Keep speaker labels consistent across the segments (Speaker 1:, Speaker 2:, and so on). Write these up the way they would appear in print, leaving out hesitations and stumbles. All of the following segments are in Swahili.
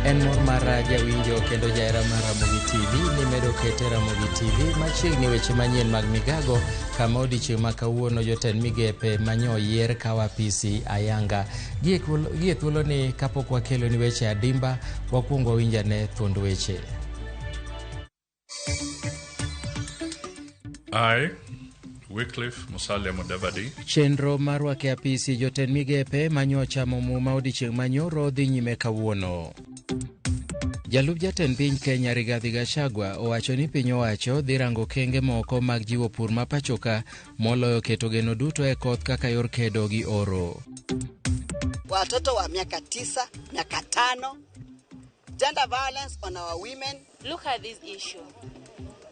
Speaker 1: En mor mar jawinjo kendo jaera mar Ramogi TV ni medo kete Ramogi TV machiegni weche manyien mag Migago kama odiochieng' ma kawuono jotend migepe manyo yier kawa apisi ayanga. Gie thuolo ni kapok wakelo ni weche adimba, wakuongo winjane thuond weche.
Speaker 2: Wycliffe Musalia Mudavadi.
Speaker 1: Chenro mar wake apisi jotend migepe manyo chamo muma odiochieng' manyoro dhi nyime kawuono. Jalup jatend piny Kenya Rigathi Gachagua owacho ni piny owacho dhi rango kenge moko mag jiwo pur ma pachoka moloyo keto geno duto e koth kaka yor kedo gi oro.
Speaker 3: Watoto wa miaka 9, miaka 5, gender violence on our women.
Speaker 4: Look at this issue.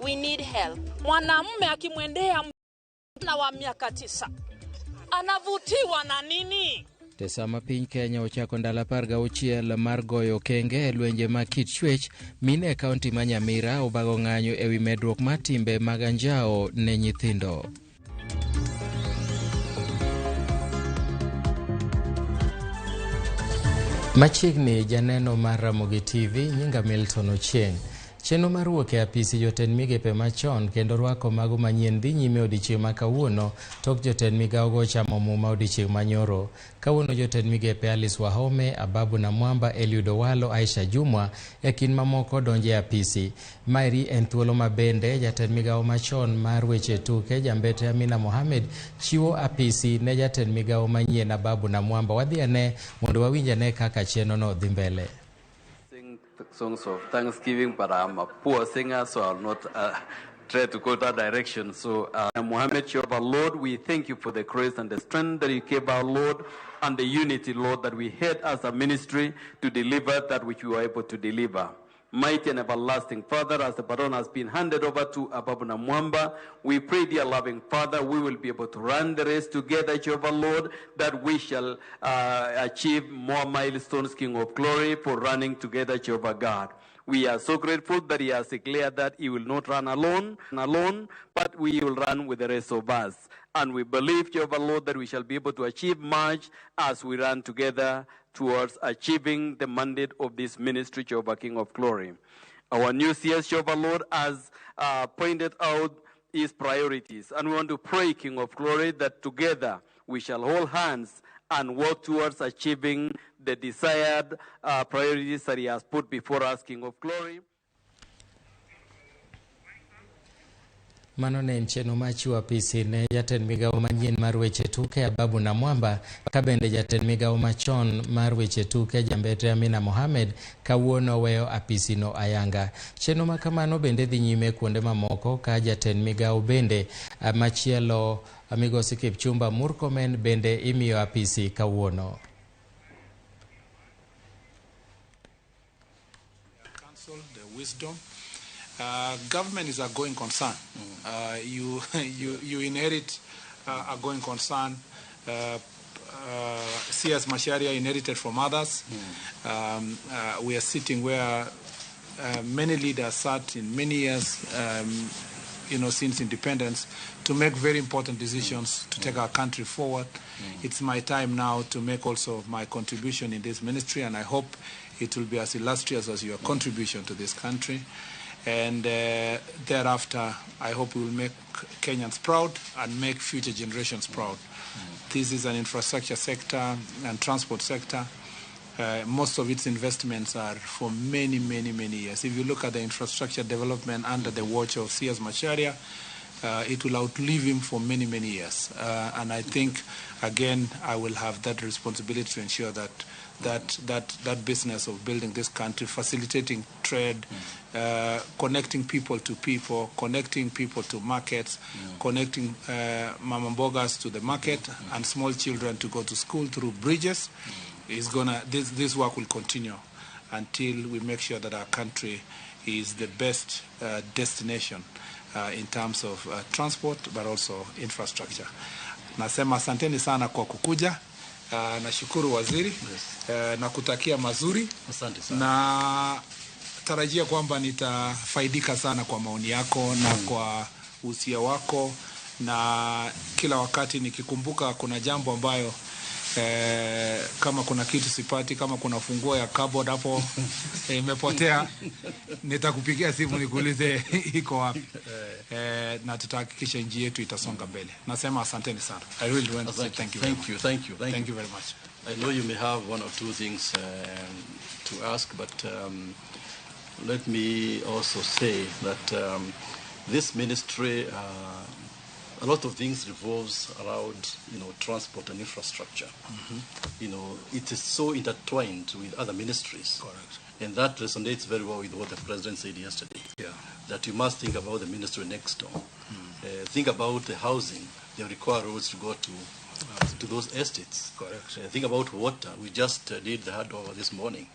Speaker 4: We need help. Mwanamume akimwendea na wa miaka 9 anavutiwa na nini?
Speaker 1: Tesama piny Kenya ochako ndalo 16 mar goyo kenge e lwenje ma kit chwech mine kaunti ma Nyamira obago ng'anyo ewi medruok mar timbe mag anjao ne nyithindo. Machiegni janeno mar Ramogi TV nyinga Milton Ochieng'. Chenro mar wuok e apisi jotend migepe machon kendo rwako mago manyien dhi nyime odiochieng' ma kawuono tok jotend migago chamo muma odiochieng' manyoro. Kawuono jotend migepe Alice Wahome, Ababu Namwamba, Eliud Owalo, Aisha Jumwa e kin mamoko donje apisi. Mairi en thuolo mabende jatend migago machon mar weche tuke Jambete Amina Mohamed chiwo apisi ne jatend migago manyien Ababu Namwamba. Wadhi ane mondo wawinjane kaka chenro no dhi mbele.
Speaker 5: Songs of Thanksgiving, but I'm a poor singer, so I'll not try to go that direction. So, Muhammad, Jehovah, Lord, we thank you for the grace and the strength that you gave our Lord, and the unity, Lord, that we had as a ministry to deliver that which we were able to deliver. Mighty and everlasting Father, as the baton has been handed over to Ababu Namwamba, we pray, dear loving Father, we will be able to run the race together, Jehovah Lord, that we shall achieve more milestones, King of Glory, for running together, Jehovah God. We are so grateful that he has declared that he will not run alone, but we will run with the rest of us. And we believe, Jehovah Lord, that we shall be able to achieve much as we run together towards achieving the mandate of this ministry, Jehovah King of Glory. Our new CS, Jehovah Lord, has pointed out his priorities. And we want to pray, King of Glory, that together we shall hold hands and work towards achieving the desired priorities that he has put before us, King of Glory.
Speaker 1: Mano ne chenro machiwo apisi ne jatend migago manyien mar weche tuke Ababu Namwamba, ka bende jatend migago machon mar weche tuke Jambete Amina Mohamed kawuono weyo apisi no ayanga. Chenro ma kamano bende dhi nyime kuonde mamoko ka jatend migago bende machielo Migosi Kipchumba Murkomen bende imiyo apisi kawuono.
Speaker 6: Council, the wisdom. Government is a going concern. You inherit a going concern. CS Macharia inherited from others. We are sitting where many leaders sat in many years, since independence, to make very important decisions to take our country forward. It's my time now to make also my contribution in this ministry, and I hope it will be as illustrious as your contribution to this country. And thereafter, I hope we will make Kenyans proud and make future generations proud. This is an infrastructure sector and transport sector. Most of its investments are for many, many, many years. If you look at the infrastructure development under the watch of CS Macharia, it will outlive him for many, many years. And I think, again, I will have that responsibility to ensure that business of building this country, facilitating trade, connecting people to people, connecting people to markets, connecting mama mbogas to the market, and small children to go to school through bridges, this work will continue until we make sure that our country is the best destination in terms of transport, but also infrastructure. Nasema asanteni sana kwa kukuja. Nashukuru waziri, na kutakia mazuri.
Speaker 2: Asante sana.
Speaker 6: Na tarajia kwamba nitafaidika sana kwa maoni yako na kwa usia wako, na kila wakati nikikumbuka kuna jambo ambayo Kama kuna kitu sipati, kama kuna funguo ya cupboard hapo imepotea, nitakupigia simu nikuulize iko wapi. Na tutahakikisha nchi yetu itasonga mbele. Nasema asanteni sana. I really want to say thank you very much.
Speaker 7: I know you may have one or two things to ask, but let me also say that this ministry, a lot of things revolves around, transport and infrastructure. It is so intertwined with other ministries.
Speaker 6: Correct.
Speaker 7: And that resonates very well with what the President said yesterday.
Speaker 6: Yeah.
Speaker 7: That you must think about the ministry next door. Think about the housing. They require roads to go to those estates.
Speaker 6: Correct.
Speaker 7: Think about water. We just did the handover this morning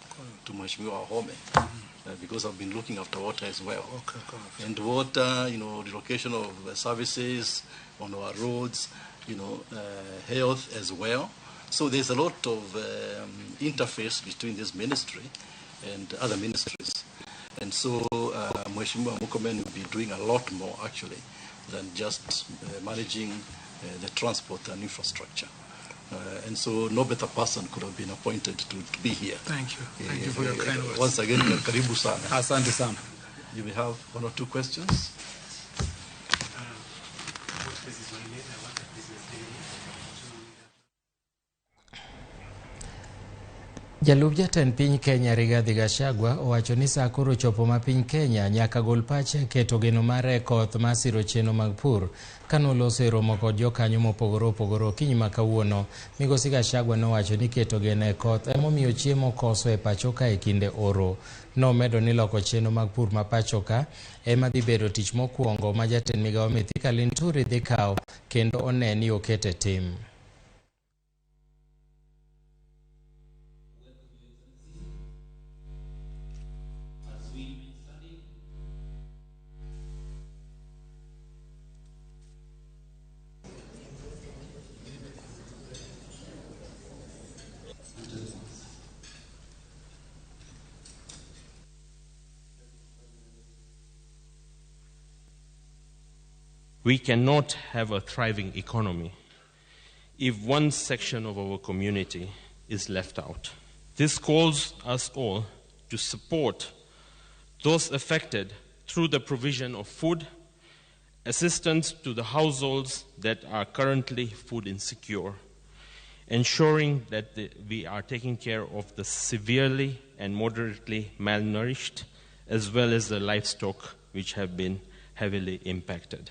Speaker 7: to Mheshimiwa Home. Because I've been looking after water as well.
Speaker 6: Okay, correct.
Speaker 7: And water, relocation of services on our roads, health as well. So there's a lot of interface between this ministry and other ministries. And so Mheshimiwa Murkomen will be doing a lot more actually than just managing the transport and infrastructure. And so no better person could have been appointed to be here.
Speaker 6: Thank you. Thank you for your kind words.
Speaker 7: Once again, karibu sana.
Speaker 6: Asante sana.
Speaker 7: You may have one or two questions.
Speaker 1: Jalup jatend piny Kenya Rigathi Gachagua owacho ni saa koro chopo ma piny Kenya nyaka gol pache keto geno mare koth masiro chenro mag pur. Kanoloso e romo kod jokanyo mopogore opogore okinyi ma kawuono, Migosi Gachagua nowacho ni keto geno e koth emomiyo chiemo koso e pachoka e kinde oro. Nomedo ni loko chenro mag pur ma pachoka ema dhi bedo tich mokwongo ma jatend migawo Mithika Linturi dhi kawo kendo one ni okete tim.
Speaker 8: We cannot have a thriving economy if one section of our community is left out. This calls us all to support those affected through the provision of food, assistance to the households that are currently food insecure, ensuring that we are taking care of the severely and moderately malnourished, as well as the livestock which have been heavily impacted.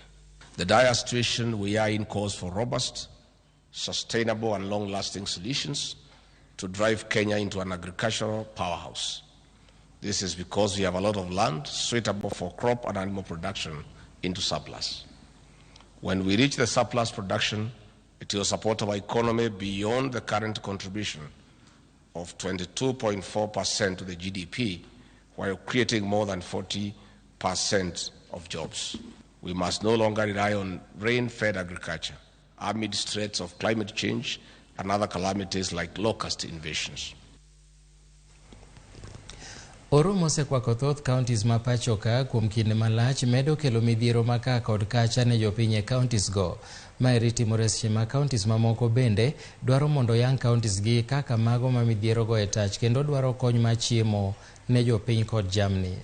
Speaker 9: The dire situation we are in calls for robust, sustainable and long-lasting solutions to drive Kenya into an agricultural powerhouse. This is because we have a lot of land suitable for crop and animal production into surplus. When we reach the surplus production, it will support our economy beyond the current contribution of 22.4% to the GDP, while creating more than 40% of jobs. We must no longer rely on rain-fed agriculture amid threats of climate change and other calamities like locust invasions.
Speaker 1: Oro mosekwako thoth counties ma pachoka kuom kinde malach medo kelo midhiero maka kod kacha ne jopiny e counties go. Maeri timore seche ma counties mamoko bende dwaro mondo yang counties gi kaka mago ma midhiero go e tach kendo dwaro kony ma chiemo ne jopiny kod jamni.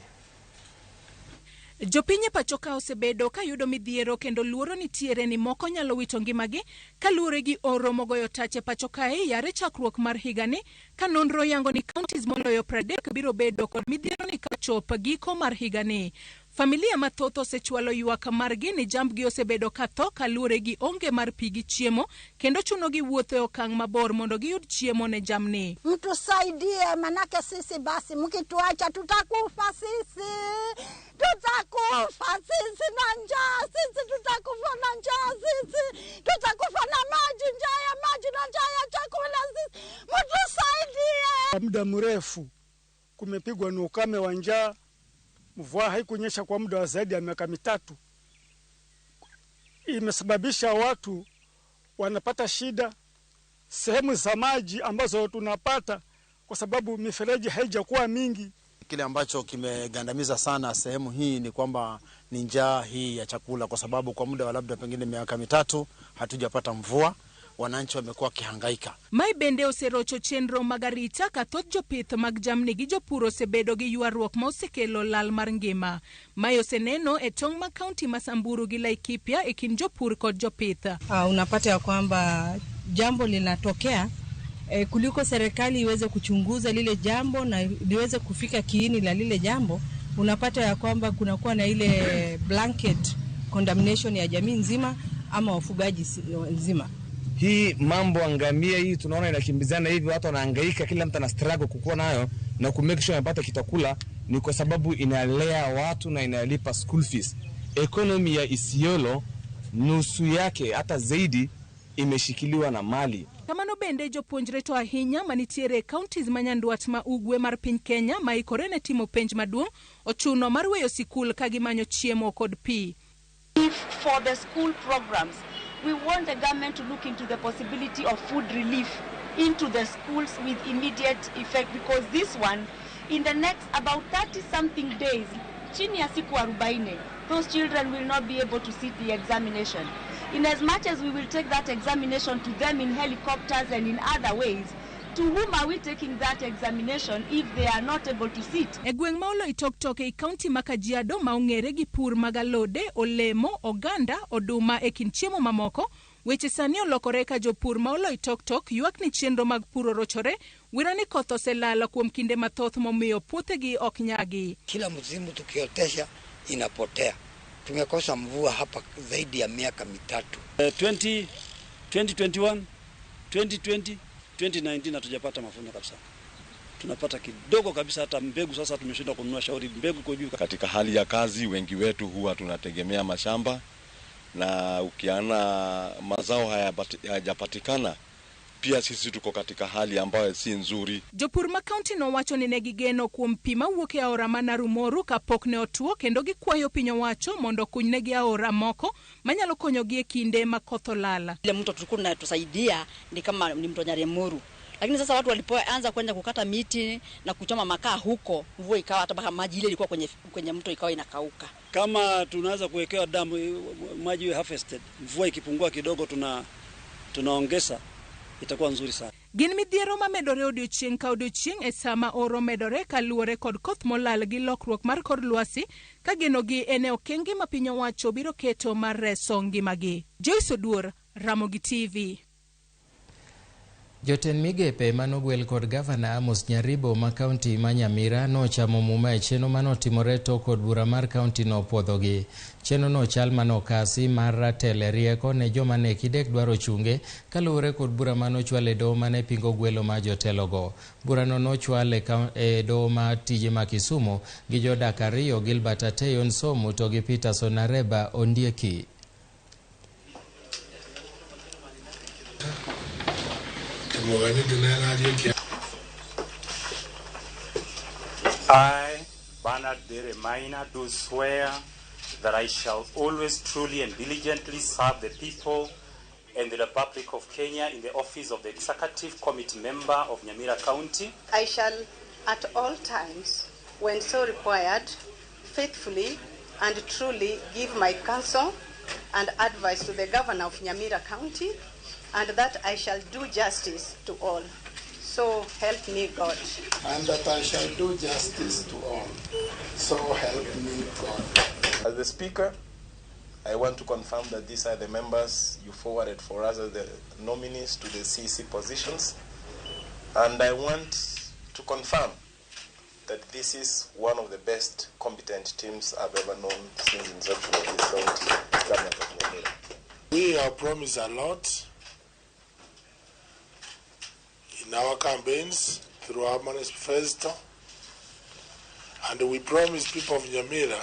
Speaker 10: Jopiny pachoka osebedo ka yudo midhiero kendo luoro nitiere ni moko nyalo wito ngimagi kaluwore gi oro mogoyo tache pachoka e yare chakruok mar higani ka nonro yango ni counties moloyo 30 biro bedo kod midhiero ni kachop giko mar higani. Familia mathoth osechwalo ywak margi ni jambgi osebedo katho kaluwore gi onge mar pi gi chiemo kendo chuno gi wuotho e okang' mabor mondo giyud chiemo ne jamni.
Speaker 11: Mtusaidie manake sisi basi mkituacha tutakufa sisi. Tutakufa sisi na njaa, sisi tutakufa na njaa, sisi tutakufa na maji, njaa ya maji na njaa ya chakula, sisi mtusaidie.
Speaker 12: Muda mrefu kumepigwa na ukame wa njaa, mvua haikunyesha kwa muda wa zaidi ya miaka 3. Imesababisha watu wanapata shida sehemu za maji ambazo tunapata kwa sababu mifereji haijakuwa mingi.
Speaker 13: Kile ambacho kimegandamiza sana sehemu hii ni kwamba ni njaa hii ya chakula, kwa sababu kwa muda wa labda pengine miaka 3 hatujapata mvua. wananchi wamekuwa wakihangaika.
Speaker 10: Mai bende oserocho chenro magarita ka thoth jopith mag jamni gi jopur osebedo gi ywaruok ma osekelo lal mar ngima. Mai oseneno e tong' ma kaunti ma Samburu gi Laikipia e kind jopur kod jopith.
Speaker 14: Unapata ya kwamba jambo linatokea kuliko serikali iweze kuchunguza lile jambo na liweze kufika kiini la lile jambo, unapata ya kwamba kunakuwa na ile blanket condemnation ya jamii nzima ama wafugaji nzima.
Speaker 15: Hii mambo angamia hii tunaona inakimbizana hivi, watu wanahangaika, kila mtu ana struggle kukua nayo na ku make sure anapata kitakula, ni kwa sababu inalea watu na inalipa school fees. Economy ya Isiolo nusu yake hata zaidi imeshikiliwa na mali.
Speaker 10: Kamano bende jopuonjre to ahinya manitiere counties manyandwat ma ugwe mar piny Kenya ma ikore ne timo penj maduong' ochuno mar weyo sikul ka gimanyo chiemo kod pi.
Speaker 16: For the school programs, we want the government to look into the possibility of food relief into the schools with immediate effect, because this one, in the next about 30-something days, chini ya siku 40, those children will not be able to sit the examination. In as much as we will take that examination to them in helicopters and in other ways, to whom are we taking that examination if they are not able to sit?
Speaker 10: Egweng maulo itoktok e county ma Kajiado ma ong'ere gi pur mag alode, olemo, oganda, oduma e kind chiemo mamoko, weche sani olokore ka jopur ma olo itoktok ywak ni chenro mag pur orochore, wirani koth oselala kuom kinde mathoth momiyo puothegi ok nyagi.
Speaker 17: Kila msimu tukiotesha inapotea. Tumekosa mvua hapa zaidi ya miaka mitatu.
Speaker 18: 2021, 2020, 2019 hatujapata mavuno kabisa. Tunapata kidogo kabisa, hata mbegu sasa tumeshindwa kununua shauri, mbegu iko juu.
Speaker 19: Katika hali ya kazi wengi wetu huwa tunategemea mashamba, na ukiana mazao hayajapatikana pia sisi tuko katika hali ambayo si nzuri.
Speaker 10: Jopur ma kaunti no wacho ni ne gigeno kuom pi ma wuok e aora ma Narumoru kapok ne otuo, kendo gikwayo piny owacho mondo kunynegi aora moko manyalo konyogi e kinde ma koth olala.
Speaker 20: Ile mto tulikuwa tunatusaidia ni kama ni mto Narumoru. Lakini sasa watu walipoanza kwenda kukata miti na kuchoma makaa huko, mvua ikawa hata mpaka maji ile ilikuwa kwenye mto ikawa inakauka.
Speaker 18: Kama tunaweza kuwekewa damu maji iwe harvested, mvua ikipungua kidogo tunaongeza, itakuwa nzuri sana.
Speaker 10: Gin midhiero ma medore odiochieng' ka odiochieng' e sama oro medore kaluwore kod koth molal gi lokruok mar kor lwasi, ka genogi ene okenge ma piny owacho biro keto mar reso ngimagi. Joyce Oduor, Ramogi TV.
Speaker 1: Jotend migepe manogwel kod gavana Amos Nyaribo ma kaunti ma Nyamira nochamo muma e chenro manotimore tok kod bura mar kaunti no puodhogi. Chenro no chal manokasi mar ratele rieko ne joma ne kidek dwaro chunge kaluwore kod bura manochwal e doho mane pingo gwelo ma jotelogo. Bura no nochwal e doho ma tije ma Kisumu gi jodak ariyo, Gilbert Ateyo Nsomu to gi Peterson Areba Ondieki.
Speaker 21: I, Bernard Dere Maina, do swear that I shall always truly and diligently serve the people and the Republic of Kenya in the office of the Executive Committee member of Nyamira County.
Speaker 22: I shall at all times, when so required, faithfully and truly give my counsel and advice to the Governor of Nyamira County, and that I shall do justice to all. So help me God.
Speaker 23: And that I shall do justice to all. So help me God.
Speaker 24: As the Speaker, I want to confirm that these are the members you forwarded for us as the nominees to the CEC positions. And I want to confirm that this is one of the best competent teams I've ever known since inception of this county government of Nyamira.
Speaker 23: We have promised a lot in our campaigns through our manifesto, and we promise people of Nyamira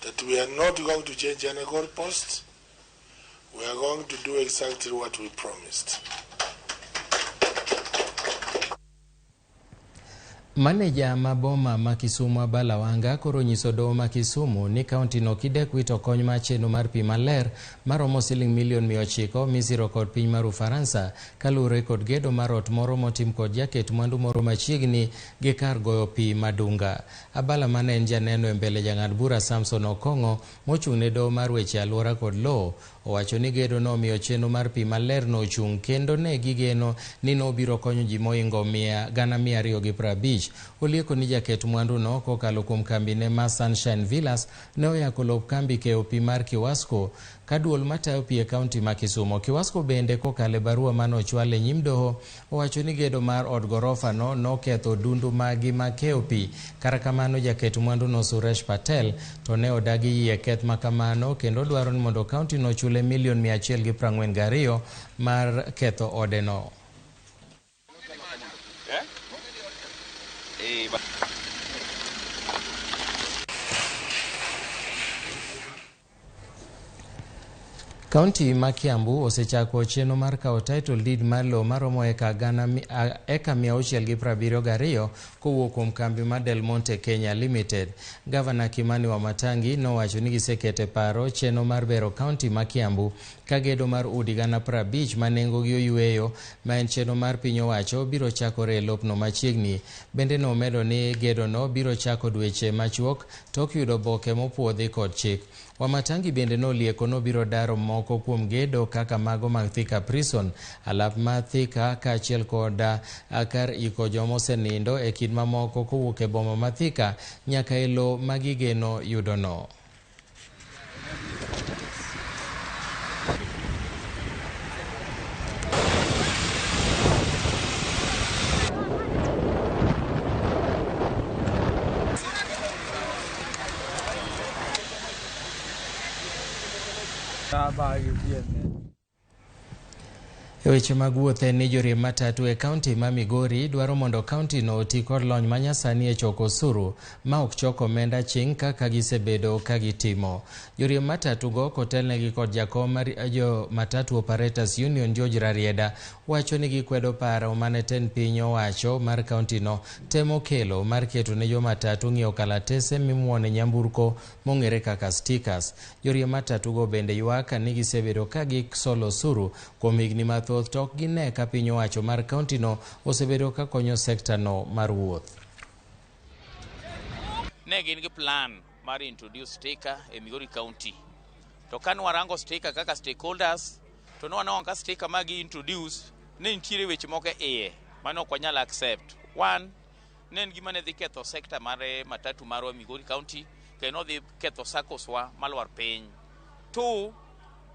Speaker 23: that we are not going to change any goalpost. We are going to do exactly what we promised.
Speaker 1: Maneja maboma ma Kisumu Abala Wanga koro nyiso doho ma Kisumu ni kaunti no kidek wito kony mar chenro mar pi maler maromo $900,000 misiro kod piny mar Ufaransa kaluwore kod gedo mar ot moro motim kod jaket mwandu moro machiegni gi kar goyo pi Madunga. Abala mane en janeno e mbele jang'ad bura Samson Okongo mochung' ne doho mar weche alwora kod lowo owacho ni gedo no miyo chenro mar pi maler no ochung' kendo ne gigeno ni nobiro konyo ji moingo 250,000. Olieko ni jaket mwandu no kokalo kuom kambine ma Sunshine Villas ne oyako lop kambi keyo pi mar Kiwasco ka duol matayo pi e kaunti ma Kisumo. Kiwasco bende kokale barua mano ochwale nyim doho owacho ni gedo mar od gorofa no noketho dundu magi ma keyo pi. Kara kamano jaket mwandu no Suresh Patel to ne odagi yie keth makamano kendo dwaro ni mondo kaunti no chule $142 mar ketho ode no. Kaunti ma Kiambu osechako chenro mar kawo title deed mar lowo maromo eka 672 kowuok kuom kambi mar Del Monte Kenya Limited. Gavana Kimani Wamatangi nowacho ni gisekete paro chenro mar bero kaunti ma Kiambu ka gedo mar udi 50,000 ma nengogi oyueyo ma en chenro mar piny owacho biro chakore e lopno machiegni. Bende nomedo ni gedo no biro chako dweche machuok tok yudo oboke mopuodhi kod chik. Wamatangi bende nolieko nobiro daro moko kuom gedo kaka mago mag Thika Prison, alap ma Thika kaachiel kod kar iko joma osenindo e kind mamoko kowuok e boma ma Thika nyaka e lo magigeno yudo no. E weche mag wuoth en ni joriemb matatu e kaunti ma Migori dwaro mondo kaunti no oti kod lony manyasani e choko osuru ma ok chok omenda ching kaka gisebedo ka gitimo. Joriemb matatu go kotelnegi kod jakom mar jo Matatu Operators Union George Rarieda wacho ni gikwedo paro mane ten piny owacho mar kaunti no temo kelo mar keto ne jo matatu ng'iewo kalatese mimuone nyamburko mong'ere kaka stickers. Joriemb matatu go bende ywak ni gisebedo ka gisolo osuru kuom higni mathoth tok gine ka piny owacho mar kaunti no osebedo ka konyo sekta no mar wuoth.
Speaker 2: Ne gin gi plan mar introduce sticker e Migori County. To kan warango sticker kaka stakeholders to no wanong ka sticker magi introduce ne ntiere weche moko e iye mano ok wanyal accept. One, ne gima ne dhi ketho sekta mar matatu marwa Migori County kendo dhi ketho SACCOs wa malwar piny. Two,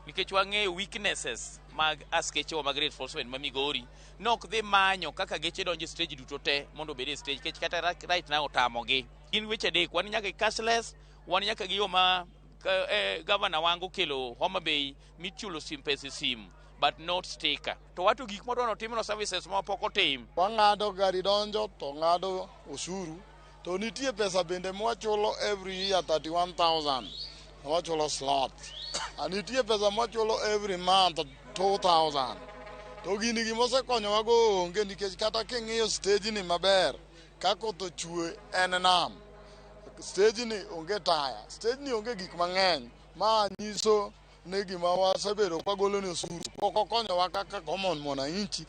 Speaker 2: nikech wang'eyo weaknesses mag askeche mag reinforcement ma Migori nok dhi manyo kaka geche donjo stage duto te mondo obed e stage kech kata right now otamogi. Gin weche dek, wan nyaka cashless, wan nyaka gi yo ma governor wango kelo Homa Bay michulo pesa sim but not sticker. To watu gik modwano timno services ma pok otim.
Speaker 3: Wang'ado gari donjo to ng'ado osuru to nitie pesa bende mwachulo every year 31,000 mwachulo slot. Nitie pesa mwachulo every month 2,000. To gini gimosekonyo wago onge nikech kata king'iyo stage ni maber kako to chue en nam. Stage ni onge taya, stage ni onge gik mang'eny ma nyiso ne gima wasebedo kwa golo ni osuru pok konyowa kaka common mwananchi.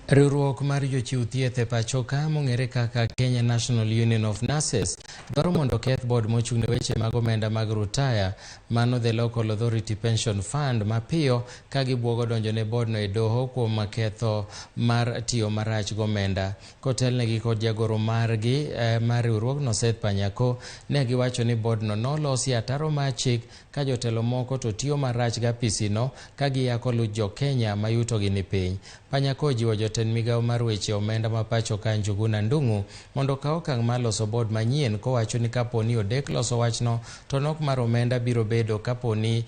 Speaker 1: Riwruok mar jochiw thieth e pacho ka mong'ere kaka Kenya National Union of Nurses dwaro mondo keth board mochung' ne weche mag omenda mag rutaya mano the Local Authority Pension Fund mapiyo ka gibuogo donjo ne board no e doho kuom ketho mar tiyo marach gomenda. Kotelnegi kod jagoro margi mar riwruogno Seth Panyako ne giwacho ni board no nolosi ataro mar chik ka jotelo moko to tiyo marach ga pisino ka giyako luch jo Kenya mayuto gi ni piny. Panyako jiwo jotend migawo mar weche omenda ma pacho ka Njuguna Ndung'u mondo kaw okang' mar loso board manyien kowacho ni kaponi odek loso wachno to nok mar omenda biro bedo kaponi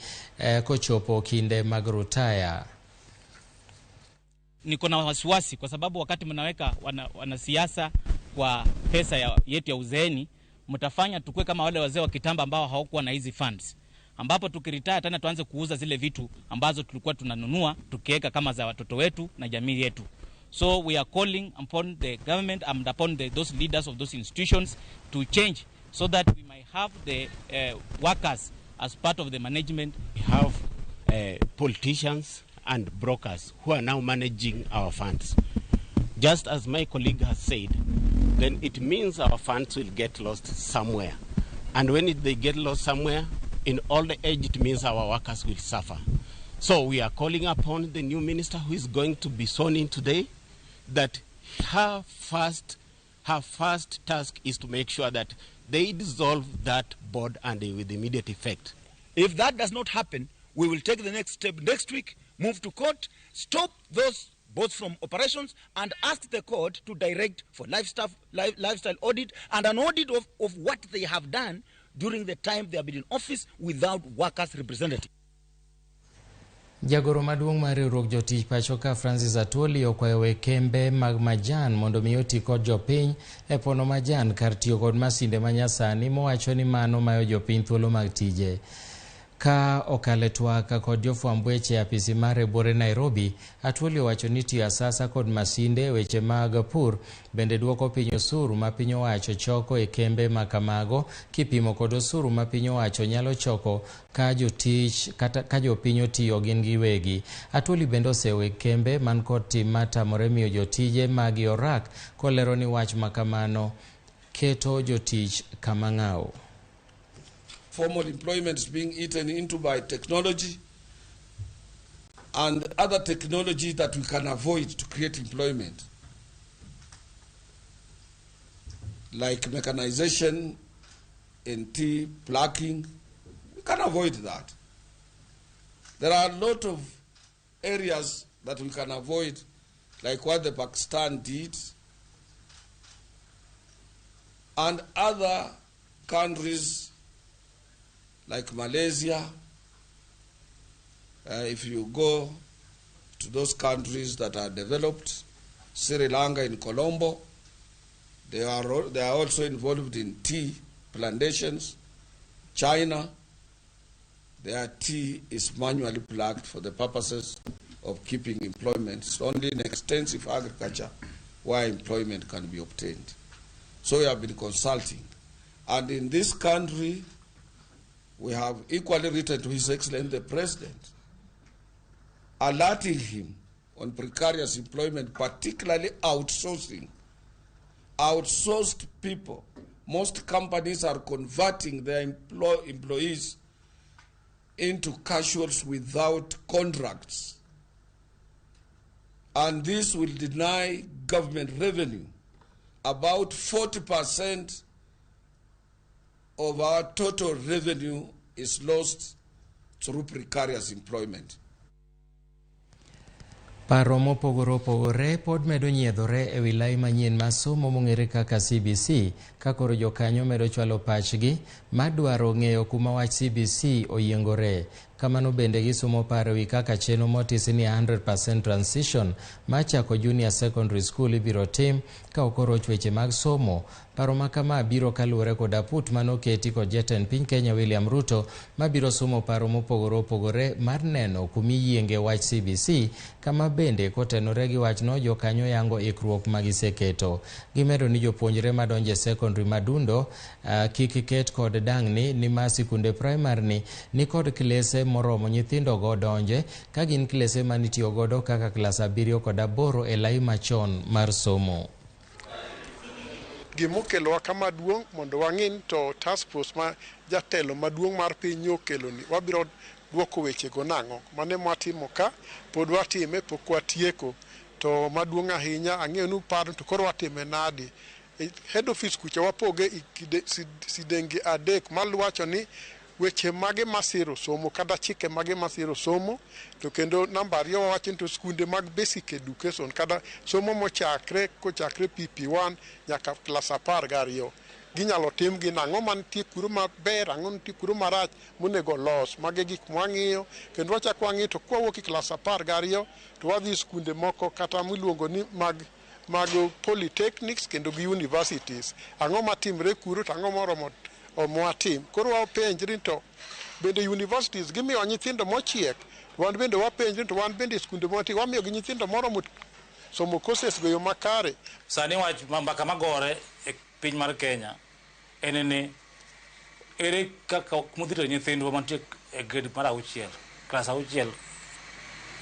Speaker 1: kochopo kinde mag rutaya.
Speaker 4: Niko na wasiwasi kwa sababu wakati mnaweka wanasiasa kwa pesa yetu ya uzeeni, mtafanya tukue kama wale wazee wa kitamba ambao hawakuwa na hizi funds, ambapo tukiretire tena tuanze kuuza zile vitu ambazo tulikuwa tunanunua tukiweka kama za watoto wetu na jamii yetu. So we are calling upon the government and upon those leaders of those institutions to change so that we might have the workers as part of the management.
Speaker 5: We have politicians and brokers who are now managing our funds. Just as my colleague has said, then it means our funds will get lost somewhere. And when they get lost somewhere, in old age, it means our workers will suffer. So we are calling upon the new minister who is going to be sworn in today that her first task is to make sure that they dissolve that board and with immediate effect.
Speaker 6: If that does not happen, we will take the next step next week, move to court, stop those boards from operations, and ask the court to direct for lifestyle audit and an audit of what they have done during the time they have been in office without workers' representatives.
Speaker 1: Jagoro maduong' mar riwruok jotich pachoka Francis Atwoli okwayo kembe mag majan mondo mi oti kod jopiny e pono majan kar tiyo kod masinde manyasani, mowacho ni mano mayo jopiny thuolo mag tije. Ka okale twaka kod jofwamb weche apisi mar Bore Nairobi, Atwoli owacho ni tiyo asasa kod masinde weche mag pur bende duoko piny osuru ma piny owacho choko e kembe makamago kipimo kod osuru ma piny owacho nyalo choko ka jotich kata ka jopiny otiyo gin giwegi. Atwoli bende osewe kembe man kod tim matamore miyo jotije magi orak, kolero ni wach makamano keto jotich kama ng'awo.
Speaker 7: Formal employment is being eaten into by technology and other technology that we can avoid to create employment, like mechanization and tea plucking. We can avoid that. There are a lot of areas that we can avoid, like what the Pakistan did and other countries like Malaysia. If you go to those countries that are developed, Sri Lanka in Colombo, they are also involved in tea plantations. China, their tea is manually plucked for the purposes of keeping employment. It's only in extensive agriculture where employment can be obtained. So we have been consulting. And in this country, we have equally written to His Excellency the President, alerting him on precarious employment, particularly outsourcing. Outsourced people. Most companies are converting their employees into casuals without contracts. And this will deny government revenue. About 40% of our total revenue is lost through precarious employment.
Speaker 1: Paro mopogore opogore pod medo nyiedhore e wilaya manyien ma somo mong'ere kaka CBC, ka koro jokanyo medo chwalo pachgi madwaro ng'eyo kuma wach CBC oyiengore. Kamano bende gisomo paro wi kaka chenro motisi ni 100% transition machako junior secondary school ibiro tim ka okoroch weche mag somo. Paro makama biro kaluwore kod aput manoketi kod jatend piny Kenya William Ruto mabiro somo paro mopogore opogore mar neno kumi yienge wach CBC, kama bende kotenore gi wachno jokanyo yango ikruok magiseketo. Gimedo ni jopuonjre madonje secondary madundo kik ket kod dang'ni ni ma sikunde primary ni kod klese moromo nyithindo go donje ka gin klese manitiyo godo kaka klas 7 kod 8 e lai machon mar somo.
Speaker 8: Gimokelowa kama duong' mondo wang'in to task force ma jatelo maduong' mar piny okelo ni wabiro duoko weche go nang'o. Mane mwatimo ka pod watime pok watieko, to maduong' ahinya ang'eyo ni uparo to koro watime nadi. Head office kucha wapoge sidenge 3 maluwacho ni weche mage masiro somo kada chike mage masiro somo, to kendo namba 2 wawacho to skunde mag basic education kada somo kochakre PP1 nyaka klas 12 ginyalo tim gi nang'o mantie kuro maber, ang'o nitie kuro marach monego los. Mage gik mwang'iyo kendo wachako wang'iyo, to kwawuok e klas 12 to wadhi skunde moko kata miluongo ni mag polytechnics kendo gi universities. Ang'o matimre kuro to ang'o moromo omwatim. Koro wapenjri to bende universities gimiyo nyithindo mochiek, wan bende wapenjri to wan bende skunde moti wamiyo gi nyithindo moromo somo courses go yo makare.
Speaker 9: Sani wach mbaka magore e piny mar Kenya en ni ere kaka kumudhito nyithindwa mantie e grade mar 6 klas 6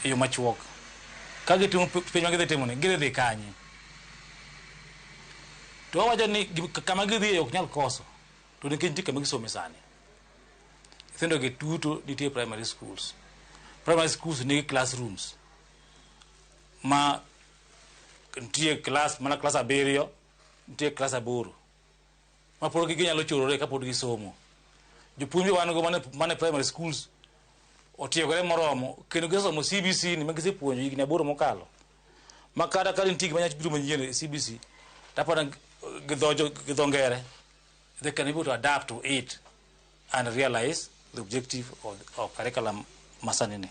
Speaker 9: e yo machuok ka gitimo piny ma gidhi ni gidhi kanye, to wawacho ni kama gidhi ok nyal koso to nikech nitie kama gisome sani. nyithindo gi duto nitie primary schools. Primary schools nigi classrooms ma nitie class mana class 7, nitie class 8 ma pod ginyalo chorore ka pod gisomo. Jopuonje wan go mane primary schools otiegore moromo kendo gisomo CBC ni magisepuonjo higni 8 mokalo. Ma kada ka nitie gima nyalo biro manyien CBC tapona gidhongere, they can be able to adapt to it and realize the objective of curriculum masanini.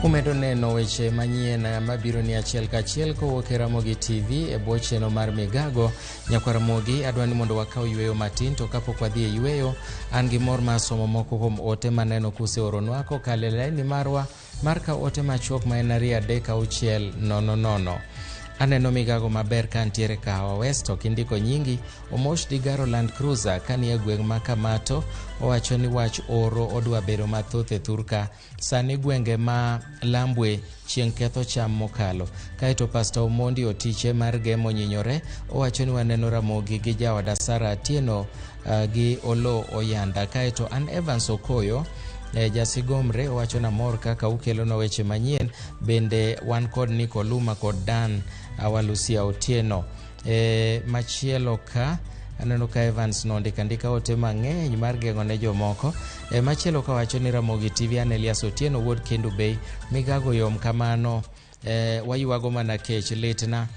Speaker 1: Umedo neno weche manyien mabiro ni achiel kachiel kowuok e Ramogi TV e bwo cheno mar Migago. Nyakwa Ramogi, adwani mondo wakao yweyo matin to kapok wadhi e yweyo, an gi mor mar somo moko kuom ote maneno kuseoronwa kokalo e laini marwa mar ka ote machuok ma en 23600. Aneno Migago maber ka ntiere Kahawa West, to kindiko nyingi Omosh Digaro Land Cruiser kani e gweng' ma Kamato. Owacho ni wach oro odwa bedo mathoth e Thurka, sani gwenge ma Lambwe chieng' ketho cham mokalo. Kaeto Pastor Omondi Otiche mar Gemo Nyinyore owacho ni waneno Ramogi gi jawada Sara Atieno gi Olo Oyanda. Kaeto an Evans Okoyo Jasigomre owacho na mor kaka ukelo no weche manyien. Bende wan kod Nikoluma kod Dan Awalusia Otieno. Machielo ka aneno ka Evans ndika ote mang'eny mar geng'o ne jomoko. Machielo ka wacho ni Ramogi TV an Elias Otieno wuod Kendu Bay. Migago yom kamano, wayuago mana kech litna.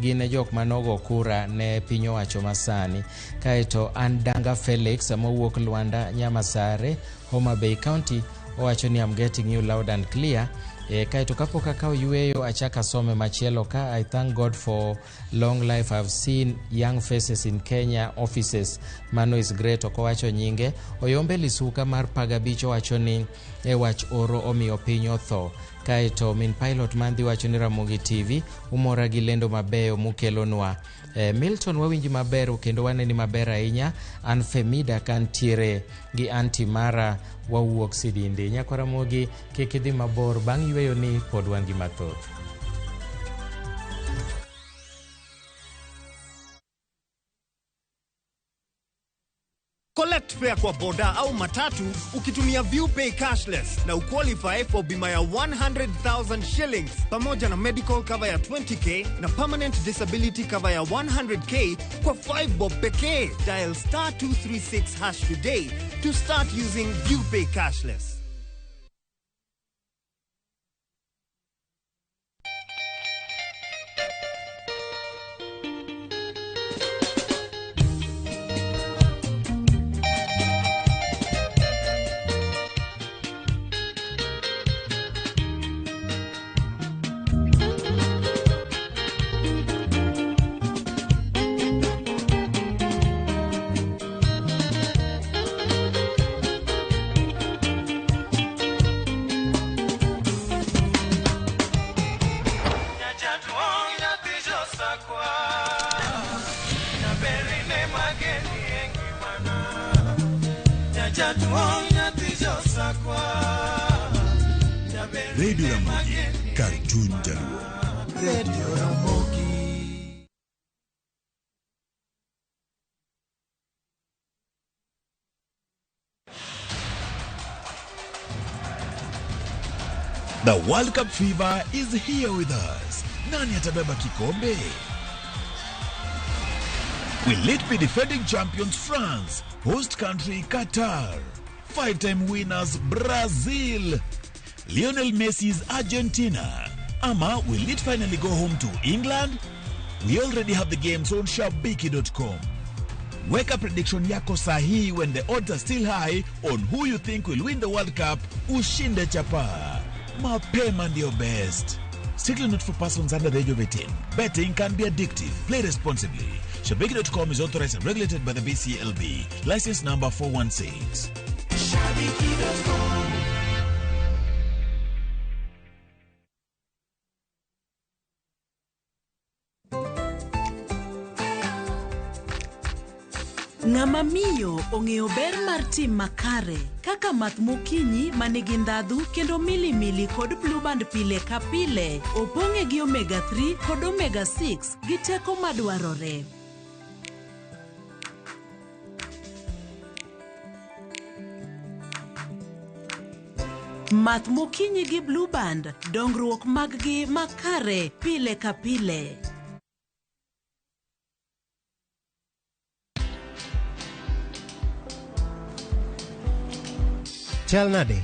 Speaker 1: Gine jok manogo kura ne piny owacho masani. Kaeto an Danga Felix mowuok Luanda Nyamasare, Homa Bay County, owacho ni I'm getting you loud and clear. Kaeto kapok akao yweyo achaka some machielo ka. I thank God for long life. I've seen young faces in Kenya offices. Mano is great. Okowacho nyinge. Oyombe Lisuka mar Pagabich owacho ni wach oro omiyo piny otho. Kaeto min pilot mandhi wacho ni Ramogi TV umora gi lendo mabeyo mukelonwa. Milton wawinji maber kendo waneni maber ahinya. An Femida kantiere gi anti mara wawuok Sidindi. Nyakwa Ramogi kik idhi mabor, bang' yweyo ni pod wan gi mathoth.
Speaker 11: Collect fare kwa boda au matatu ukitumia ViewPay cashless na uqualify for bima ya 100,000 shillings pamoja na medical cover ya 20k na permanent disability cover ya 100k kwa 5 bob pekee. Dial *236# today to start using ViewPay cashless.
Speaker 12: Radio Ramogi, Cartoon Jaluo. Radio Ramogi. The World Cup fever is here with us. Nani atabeba kikombe? Will it be defending champions France, host country Qatar, 5-time winners Brazil, Lionel Messi's Argentina, ama will it finally go home to England? We already have the games on shabiki.com. Weka prediction yako sahi when the odds are still high on who you think will win the World Cup. Ushinde chapa. Mapema ndio best. Strictly not for persons under the age of 18. Betting can be addictive. Play responsibly. Shabiki.com is authorized and regulated by the BCLB. License number 416. Shabiki.com.
Speaker 13: Ng'ama miyo ong'eyo ber mar tim makare kaka math mokinyi manigi ndhadhu kendo milimili kod blue band pile ka pile opong'e gi omega 3 kod omega 6 gi teko madwarore. Math mokinyi gi Blue Band, dongruok mag-gi makare pile ka pile.
Speaker 14: Chal nade?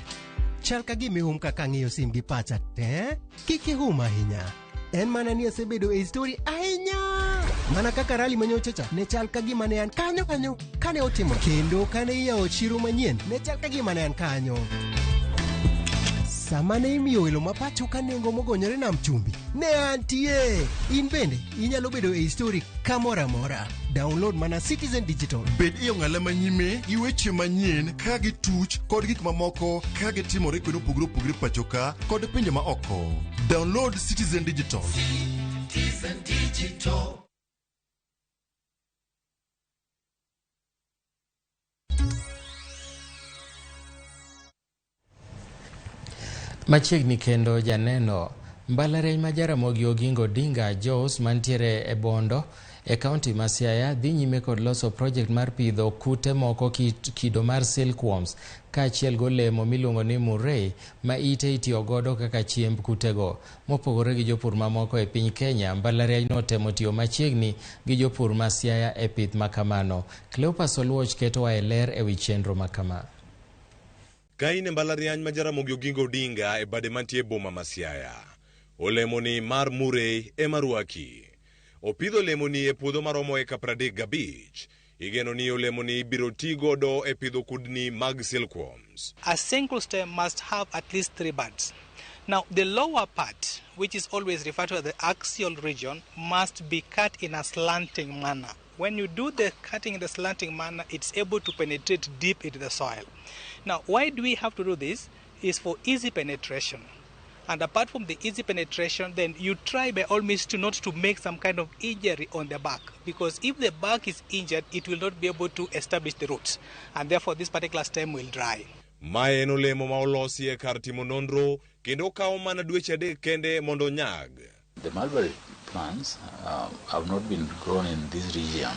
Speaker 14: Chal ka gimi kaka ng'iyo sim gi pacha te? Kik ihum ahinya. En mana ni asebedo e story ahinya. Mana kaka rally manyochacha ne chal ka gima ne an kanyo kane otimo. Kendo kane iyawo chiro manyien ne chal ka gima ne an kanyo. Sama ne imiyo welo mapacho ka nengo mogonyore nam chumbi ne antie. In bende inyalo bedo e story kamora mora. Download mana Citizen Digital.
Speaker 15: Bed iyo ng'ala manyime gi weche manyien ka gi tuch kod gik mamoko ka gi timore kendo opogore pacho ka kod pinje ma oko. Download Citizen Digital.
Speaker 12: Citizen Digital.
Speaker 1: Machiegni kendo janeno mbalariany ma Jaramogi Oginga Odinga Jos mantiere e Bondo e kaunti ma Siaya dhi nyime kod loso project mar pidho kute moko kido mar silkworms kaachiel golemo miluongo ni murray ma ite itiyo godo kaka chiemb kutego. Mopogore gi jopur mamoko e piny Kenya, mbalariany no temo tiyo machiegni gi jopur ma Siaya e pith makamano. Cleopas Oluoch ketowa e ler e wi chenro makama.
Speaker 16: Kaine mbalariany ma Jaramogi Oginga Odinga e bade mantie boma ma Siaya. Olemoni mar murray e maruaki. Opidho lemoni e puodho maromo eka 35. Igeno ni olemoni biro ti godo e pidho kudni mag silkworms.
Speaker 17: A single stem must have at least 3 buds. Now, the lower part, which is always referred to as the axial region, must be cut in a slanting manner. When you do the cutting in the slanting manner, it's able to penetrate deep into the soil. Now, why do we have to do this? Is for easy penetration. And apart from the easy penetration, then you try by all means not to make some kind of injury on the bark. Because if the bark is injured, it will not be able to establish the roots. And therefore, this particular stem will dry.
Speaker 16: Mae en olemo ma olosi e kar timo nonro kendo kawo mana dweche adek kende mondo nyag.
Speaker 25: The mulberry plants have not been grown in this region.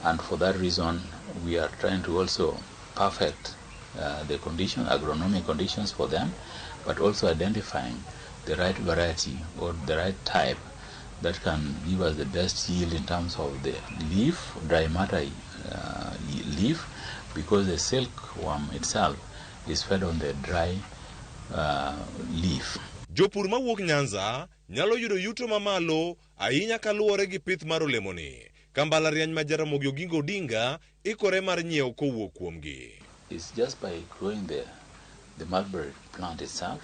Speaker 25: And for that reason, we are trying to also perfect the agronomic conditions for them, but also identifying the right variety or the right type that can give us the best yield in terms of the leaf, dry matter leaf, because the silkworm itself is fed on the dry leaf.
Speaker 16: Jopur mawuok Nyanza nyalo yudo yuto mamalo ahinya kaluwore gi pith mar olemoni. Ka mbalariany ma Jaramogi Oginga Odinga ikore mar nyiewo kowuok kuomgi.
Speaker 25: It's just by growing the mulberry plant itself,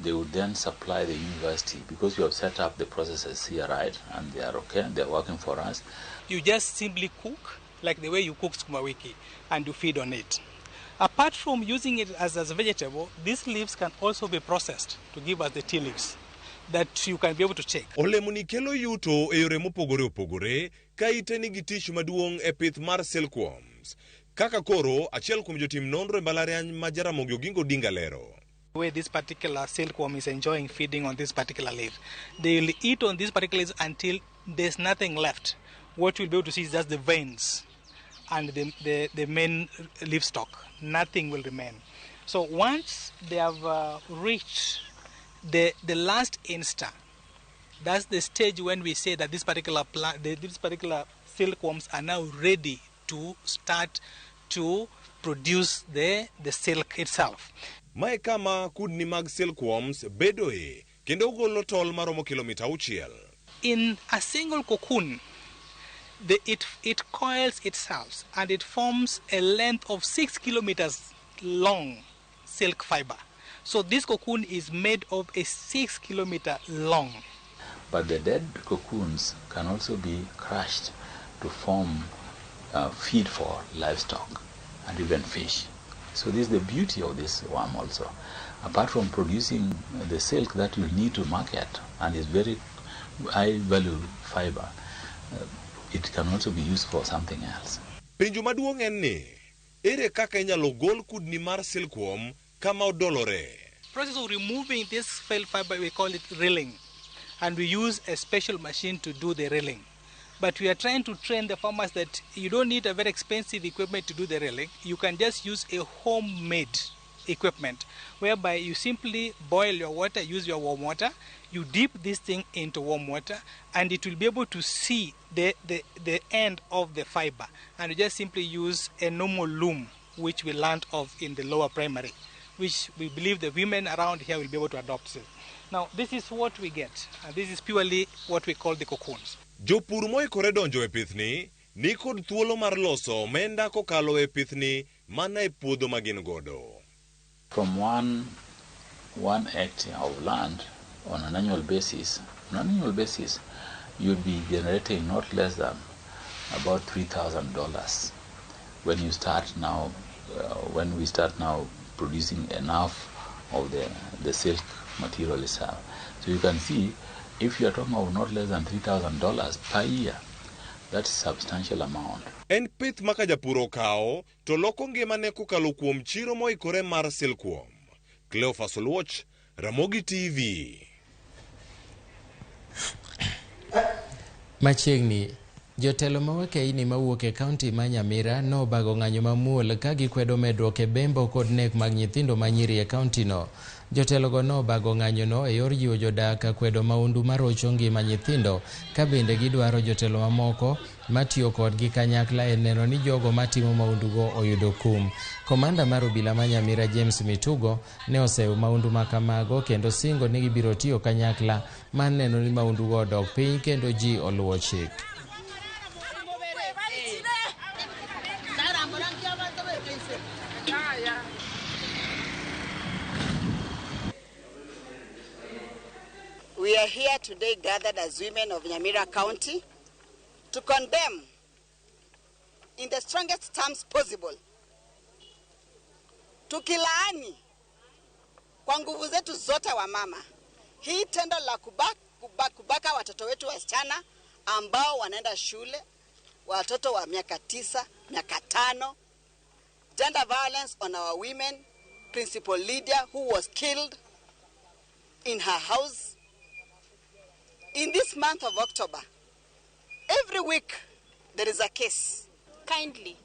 Speaker 25: they would then supply the university, because we have set up the processes here, right, and they are okay, they are working for us.
Speaker 17: You just simply cook like the way you cook sukuma wiki, and you feed on it. Apart from using it as a vegetable, these leaves can also be processed to give us the tea leaves that you can be able to check.
Speaker 16: Olemoni kelo yuto e yore mopogore opogore ka ite nigi tich maduong' e pith mar silkworms. Kaka koro achiel kuom jotim nonro e mbalariany ma Jaramogi Oginga Odinga lero.
Speaker 17: The way this particular silkworm is enjoying feeding on this particular leaf, they will eat on these particular leaves until there's nothing left. What you'll be able to see is just the veins and the main leaf stalk. Nothing will remain. So once they have reached the last insta, that's the stage when we say that this particular silkworms are now ready to start to produce the silk itself.
Speaker 16: Mae kama kudni mag silkworms bedoe kendo golo tol maromo kilomita 6.
Speaker 17: In a single cocoon, it coils itself and it forms a length of 6 kilometers long silk fiber. So this cocoon is made of a 6 kilometer long.
Speaker 25: But the dead cocoons can also be crushed to form feed for livestock and even fish. So this is the beauty of this worm also. Apart from producing the silk that you need to market and is very high value fiber, it can also be used for something else.
Speaker 16: Penjo maduong' en ni, ere kaka inyalo gol kudni mar silkworm kama odolore?
Speaker 17: Process of removing this felt fiber, we call it rilling, and we use a special machine to do the rilling. But we are trying to train the farmers that you don't need a very expensive equipment to do the rilling. You can just use a homemade equipment, whereby you simply boil your water, use your warm water, you dip this thing into warm water, and it will be able to see the end of the fiber. And you just simply use a normal loom, which we learned of in the lower primary, which we believe the women around here will be able to adopt. Now, this is what we get, and this is purely what we call the cocoons.
Speaker 16: Jopur moikore donjo e pithni ni kod thuolo mar loso omenda kokalo e pithni mana e puodho magin godo.
Speaker 25: From one hectare of land on an annual basis, you'd be generating not less than about $3,000 when you start now. When we start now producing enough of the silk material itself. So you can see, if you are talking of not less than $3,000 per year, that's a substantial amount.
Speaker 16: En pith maka japuro kao to loko ngimane kokalo kuom chiro moikore mar silkworm. Cleophas Oluoch, Ramogi TV.
Speaker 1: Machiegni jotelo mawakeini mawuok e kaunti ma Nyamira nobago ng'anyo mamuol ka gikwedo medruok e bembo kod nek mag nyithindo manyiri e kauntino. Jotelogo nobago ng'anyono e yor jiwo jodak kwedo maundu marocho ngima nyithindo, ka bende gidwaro jotelo mamoko matiyo kodgi kanyakla e neno ni jogo matimo maundugo oyudo kum. Komanda mar obila ma Nyamira James Mitugo ne oseyo maundu makamago kendo singo ni gibiro tiyo kanyakla mar neno ni maundugo odok piny kendo ji oluwo chik.
Speaker 10: We are here today gathered as women of Nyamira County to condemn in the strongest terms possible, tukilaani kwa nguvu zetu zote wa mama hii tendo la kubaka watoto wetu wasichana ambao wanaenda shule, watoto wa miaka 9, miaka 5, gender violence on our women, principal leader who was killed in her house. In this month of October, every week there is a case.
Speaker 18: Kindly,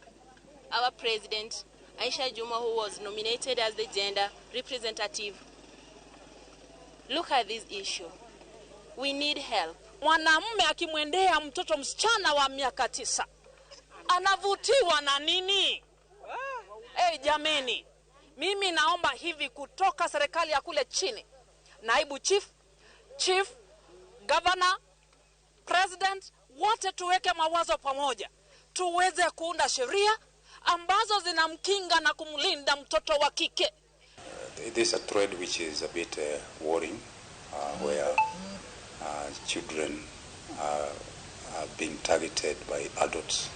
Speaker 18: our president, Aisha Juma, who was nominated as the gender representative, look at this issue. We need help.
Speaker 19: Mwanamume akimwendea mtoto msichana wa miaka 9 anavutiwa na nini? Jameni, mimi naomba hivi kutoka serikali ya kule chini, naibu chief, governor, president, wote tuweke mawazo pamoja, tuweze kuunda sheria ambazo zinamkinga na kumlinda mtoto wa kike.
Speaker 20: This is a trend which is a bit worrying, where children are being targeted by adults.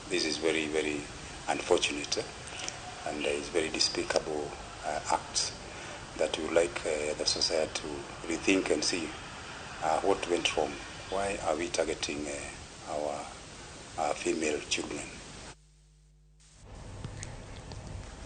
Speaker 20: This is very, very unfortunate, and it's very despicable act that we would like the society to rethink and see what went wrong. Why are we targeting our female children?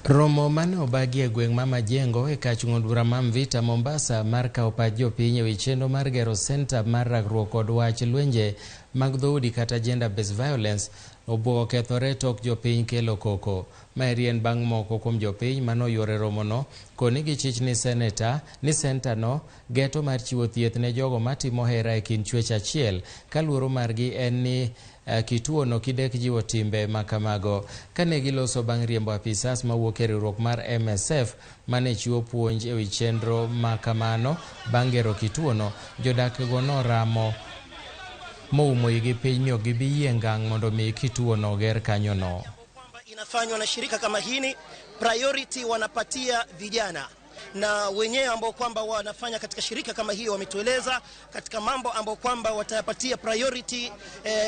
Speaker 1: Romo mane obagi e gweng' ma Majengo e kach ng'od bura ma Mvita Mombasa mar kawo pach jopiny e wi chenro mar gero senta mar rakruok kod wach lwenje mag dhoudi kata gender based violence obuogo kethore tok jopiny kelo koko. Maerien bang' moko kuom jopiny manoyuore romono koni gi chich ni senta no geto mar chiwo thieth ne jogo matimo hera e kind chwech achiel, ka luoro margi en ni kituo no kidek jiwo timbe makamago. Kane giloso bang' riembo apisas mawuok e riwruok mar MSF mane chiwo puonj e wi chenro makamano bang' gero kituo no, jodak go noramo moumo igi piny ni ok gibi yie ngang' mondo mi kituo no ger kanyo no.
Speaker 21: Inafanywa na shirika kama hili, priority wanapatia vijana, na wenyewe ambao kwamba wanafanya katika shirika kama hiyo wametueleza katika mambo ambao kwamba watayapatia priority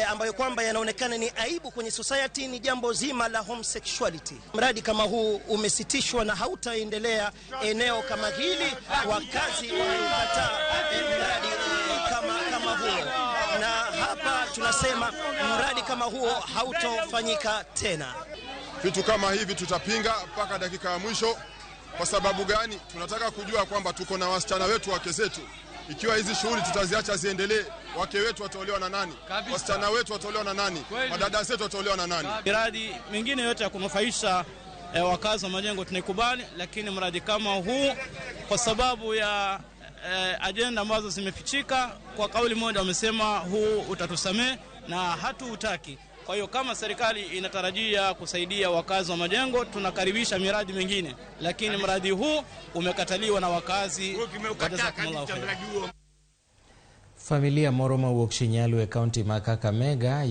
Speaker 21: ambayo kwamba yanaonekana ni aibu kwenye society ni jambo zima la homosexuality. Mradi kama huu umesitishwa na hautaendelea eneo kama hili, wakazi wamekataa mradi kama huo, na hapa tunasema mradi kama huo hautofanyika tena.
Speaker 26: Vitu kama hivi tutapinga mpaka dakika ya mwisho. Kwa sababu gani? Tunataka kujua kwamba tuko na wasichana wetu, wake zetu. Ikiwa hizi shughuli tutaziacha ziendelee, wake wetu wataolewa na nani? Wasichana wetu wataolewa na nani? Madada zetu wataolewa na nani?
Speaker 27: Miradi mingine yote ya kunufaisha
Speaker 2: wakazi wa majengo tunaikubali, lakini mradi kama huu kwa sababu ya ajenda ambazo zimefichika, kwa kauli moja wamesema huu utatusamee na hatuutaki. Kwa hiyo kama serikali inatarajia kusaidia wakazi wa majengo, tunakaribisha miradi mingine, lakini mradi huu umekataliwa na wakazi.
Speaker 1: Familia moro mawuok Shinyalu e kaunti ma Kakamega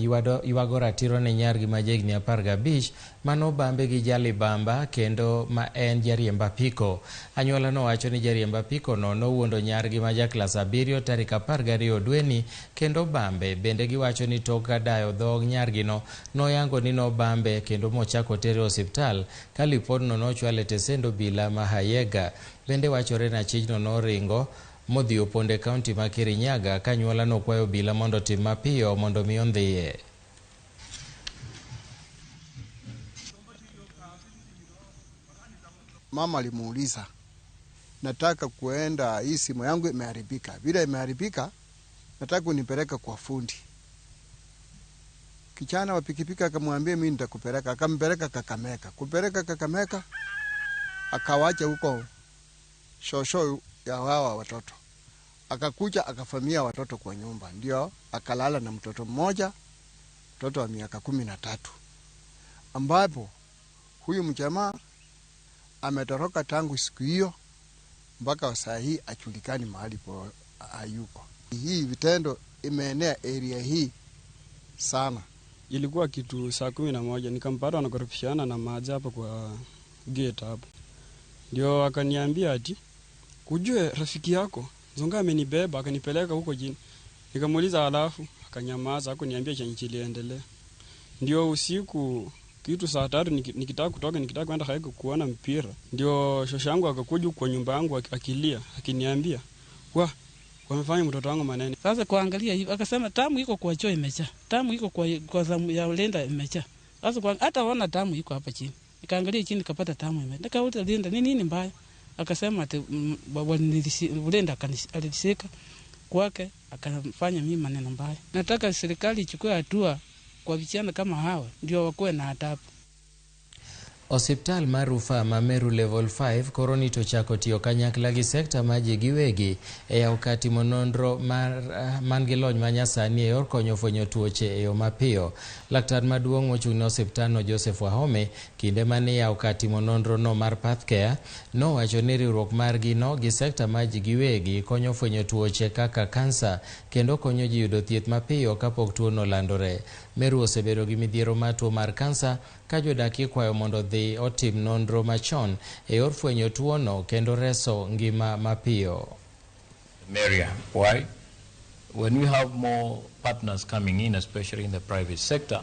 Speaker 1: ywago ratiro ne nyargi majegni 15 mano bambe gi jalibamba kendo ma en jariemb apiko. Anyuola no wacho ni jariemb apiko no nowuondo nyargi ma jaklas 7 tarik 12 dweni, kendo bambe bende giwacho ni tok dayo dhog nyargi no noyango ni no bambe kendo mochako tere osiptal ka lipodno nochwale tesendo bila ma Hayega. Bende wachore na chijno noringo modhi oponde kaunti ma Kirinyaga ka nyuola no kwayo bila mondo tim mapiyo mondo mi ondhiye.
Speaker 3: Mama alimuuliza, nataka kuenda, hii simu yangu imeharibika. Bila imeharibika, nataka unipeleka kwa fundi. Kijana wa pikipiki akamwambia mimi nitakupeleka. Akampeleka Kakamega. Kupeleka Kakamega, akawacha huko shosho ya hawa watoto. Akakuja akafamia watoto kwa nyumba. Ndio akalala na mtoto mmoja, mtoto wa miaka 13. Ambapo huyu mjamaa ametoroka tangu siku hiyo mpaka saa hii ajulikani mahali po hayuko. Hii vitendo imeenea area hii sana.
Speaker 4: Ilikuwa kitu saa 11 nikampata anakorofishana na maji hapo kwa gate hapo. Ndio akaniambia ati kujue rafiki yako Zonga amenibeba akanipeleka huko jini. Nikamuuliza alafu akanyamaza, hakuniambia chenye kiliendelea. Ndio usiku kitu saa 3 nikitaka kutoka, nikitaka kwenda haiko kuona mpira. Ndio shoshangu akakuja kwa nyumba yangu akilia, akiniambia, wamefanya mtoto wangu manene.
Speaker 22: Sasa kuangalia hivi akasema tamu iko kwa choo imejaa. Tamu iko kwa zamu ya Linda imejaa. Sasa hata ona tamu iko hapa chini. Nikaangalia chini nikapata tamu imejaa. Nikauliza Linda, nini mbaya? Akasema ati Linda alisika kwake akafanya mimi maneno mbaya. Nataka serikali ichukue hatua kwa vijana kama hawa ndio wakuwe na adabu.
Speaker 1: Osiptal mar Rufaa ma Meru level 5 koroni to chako tiyo kanyakla gi sekta maji giwegi e yawo kati monondro man gi lony manyasani e yor konyo fwenyo tuoche e yo mapiyo. Laktar maduong' mochung' ne osiptal no Joseph Wahome kinde mane yawo kati monondro no mar Pathcare nowacho ni riwruok margi no gi sekta maji giwegi konyo fwenyo tuoche kaka kansa kendo konyo ji yudo thieth mapiyo kapok tuo no landore. Meru osebedo gi midhiero mar tuo mar kansa ka jodak kwayo mondo dhi otim nonro machon e yor fwenyo tuo no kendo reso ngima mapiyo.
Speaker 23: Area. Why? When we have more partners coming in, especially in the private sector,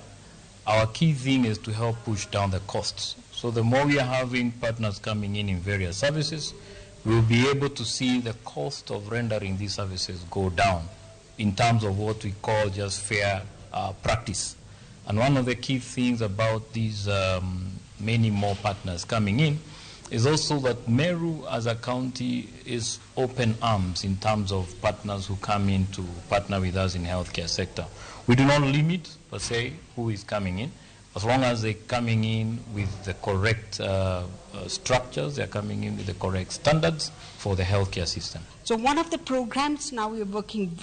Speaker 23: our key thing is to help push down the costs. So the more we are having partners coming in various services, we will be able to see the cost of rendering these services go down in terms of what we call just fair practice. And one of the key things about these many more partners coming in is also that Meru as a county is open arms in terms of partners who come in to partner with us in healthcare sector. We do not limit per se who is coming in, as long as they're coming in with the correct structures, they're coming in with the correct standards for the healthcare system.
Speaker 24: So one of the programs now we are working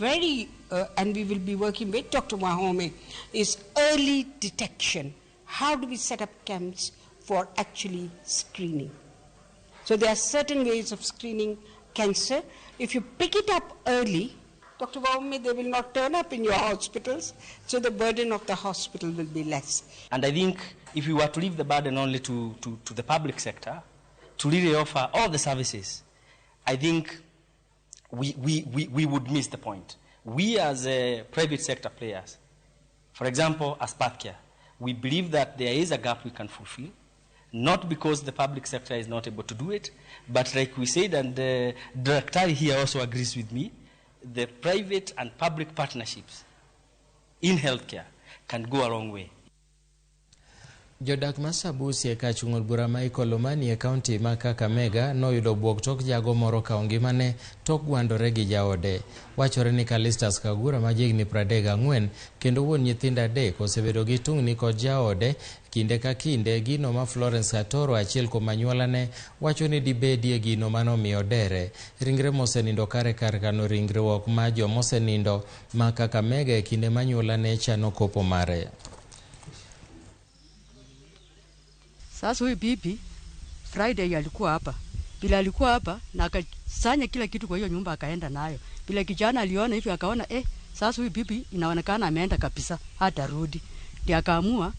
Speaker 24: and we will be working with Dr. Wahome is early detection. How do we set up camps for actually screening? So there are certain ways of screening cancer. If you pick it up early, Dr. Wahome, they will not turn up in your hospitals, so the burden of the hospital will be less.
Speaker 27: And I think if we were to leave the burden only to the public sector, to really offer all the services, I think we would miss the point. We as private sector players, for example, as Pathcare, we believe that there is a gap we can fulfill, not because the public sector is not able to do it, but like we said, and Director here also agrees with me, the private and public partnerships in healthcare can go a long way.
Speaker 1: Jodak Masabusi e kachung'ol bura ma Ikolomani e kaunti ma Kakamega noyudo buok tok jago moro ka ngimane tok gwandore gi jaode. Wachore ni Kalistas Kagura ma jigni 34 kendo wuon nyithindo 3 osebedo gi tungni kod jaode kinde ka kinde. Gino ma Florence Katoro, achiel kuom anyuolane, wacho ni dibedie gino manomiyo dere. Ringre mosenindo kare kar kano ringruok ma jomosenindo ma Kakamega e kinde manyuolane chano kopo mare.
Speaker 5: Sasa huyu bibi Friday alikuwa hapa. Bila alikuwa hapa na akasanya kila kitu kwa hiyo nyumba akaenda nayo. Bila kijana aliona hivi akaona sasa huyu bibi inaonekana ameenda kabisa, hata rudi. Ndio akaamua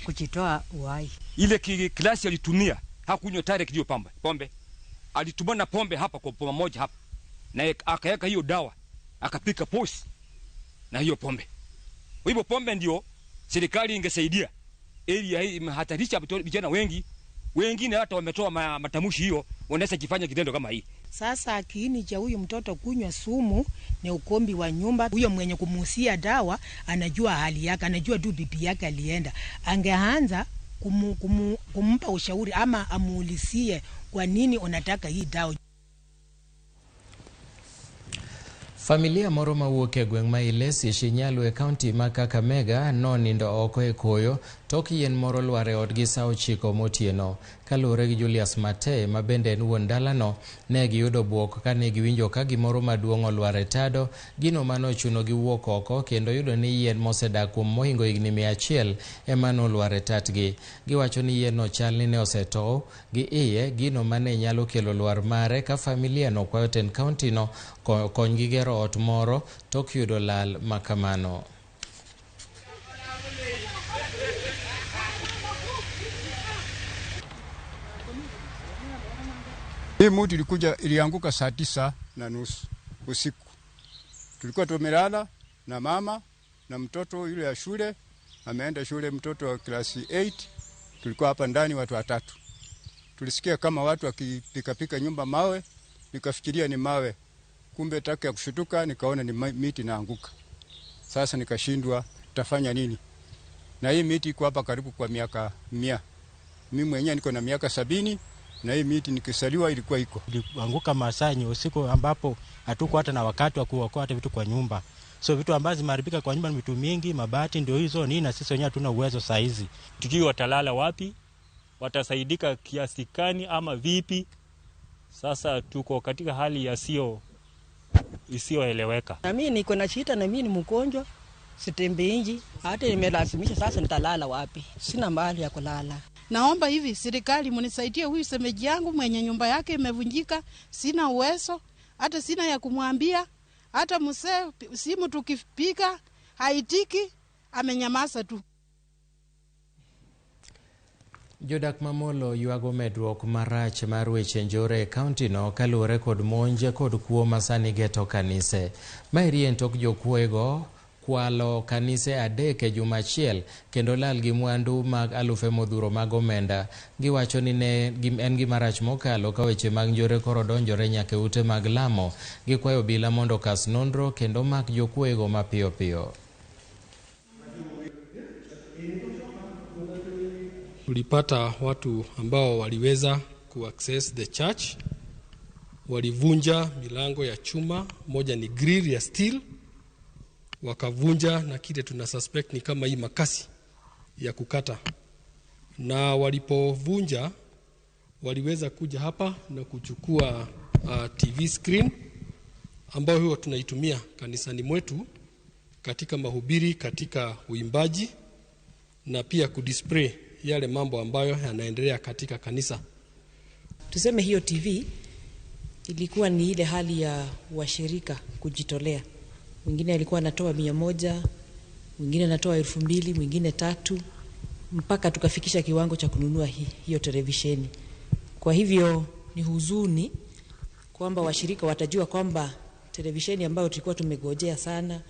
Speaker 5: kujitoa uhai.
Speaker 6: Ile klasi alitumia hakunywa tare kidio pombe. Alitumia na pombe hapa kwa pombe moja hapa. Na akaweka hiyo dawa, akapika posi na hiyo pombe. Hiyo pombe ndio serikali ingesaidia. Area hii imehatarisha vijana wengi. Wengine hata wametoa matamushi hiyo, wanaweza kifanya kitendo kama hii.
Speaker 7: Sasa kiini cha huyu mtoto kunywa sumu ni ukombi wa nyumba. Huyo mwenye kumusia dawa anajua hali yake, anajua tu bibi yake alienda. Angeanza kumpa ushauri ama amuulizie kwa nini unataka hii dawa.
Speaker 1: Familia moro mawuok e gweng' ma Ilesi, Shinyalu e kaunti ma Kakamega nonindo oko e koyo tok yien moro lwar e odgi sa 9 motieno. Kaluwore gi Julius Mate ma bende en wuon dalano, ne giyudo buok ka ne giwinjo ka gimoro maduong' olwar e tado. Gino manochuno gi wuok oko kendo yudo ni yien mosedak kuom mohingo higni 100 ema nolwar e tatgi. Giwacho ni yien no chal ni ne osetow gi iye, gino mane nyalo kelo lwar mare ka familia no kwayo ten kaunti no konygi gero ot moro tok yudo lal makamano.
Speaker 8: Hii muti ilianguka saa 9:30 usiku. Tulikuwa tumelala na mama na mtoto yule ya shule, ameenda shule mtoto wa klasi 8. Tulikuwa hapa ndani watu 3. Tulisikia kama watu wakipika nyumba mawe, nikafikiria ni mawe. Kumbe taka ya kushutuka nikaona ni miti naanguka. Sasa nikashindwa tafanya nini. Na hii miti iko hapa karibu kwa miaka 100. Mimi mwenyewe niko na miaka 70 na hii miti nikisaliwa ilikuwa iko.
Speaker 9: Ilianguka masaa usiku ambapo hatukuwa hata na wakati wa kuokoa hata vitu kwa nyumba. So vitu ambazo zimeharibika kwa nyumba ni vitu mingi, mabati ndio hizo nini, na sisi wenyewe hatuna uwezo saa hizi.
Speaker 11: Tujui watalala wapi, watasaidika kiasi gani ama vipi. Sasa tuko katika hali ya isiyoeleweka.
Speaker 7: Na mimi niko na shida, na mimi ni mgonjwa, sitembei nje, hata nimelazimisha. Sasa nitalala wapi? Sina mahali ya kulala.
Speaker 13: Naomba hivi serikali munisaidie huyu semeji yangu mwenye nyumba yake imevunjika, sina uwezo, hata sina ya kumwambia, hata msee simu tukipiga haitiki, amenyamaza tu.
Speaker 1: Jodak mamolo yuago medruok marach mar weche njore e kaunti no kaluwore kod monje kod kuo masani geto kanise. Maeri en tok jokuoego kwalo kanise 3 e juma achiel kendo lal gi mwandu mag alufe modhuro mag omenda. Giwacho ni en gima rach mokalo ka weche mag njore koro donjore nyaka ute mag lamo. Gikwayo obila mondo kas nonro kendo mak jokuoego mapiyo piyo.
Speaker 28: Tulipata watu ambao waliweza kuaccess the church, walivunja milango ya chuma, moja ni grill ya steel, wakavunja na kile tuna suspect ni kama hii makasi ya kukata. Na walipovunja waliweza kuja hapa na kuchukua TV screen ambayo huwa tunaitumia kanisani mwetu katika mahubiri, katika uimbaji na pia kudisplay yale mambo ambayo yanaendelea katika kanisa.
Speaker 29: Tuseme hiyo TV ilikuwa ni ile hali ya washirika kujitolea. Mwingine alikuwa anatoa 100, mwingine anatoa 2000, mwingine 3, mpaka tukafikisha kiwango cha kununua hiyo televisheni. Kwa hivyo ni huzuni kwamba washirika watajua kwamba televisheni ambayo tulikuwa tumegojea sana,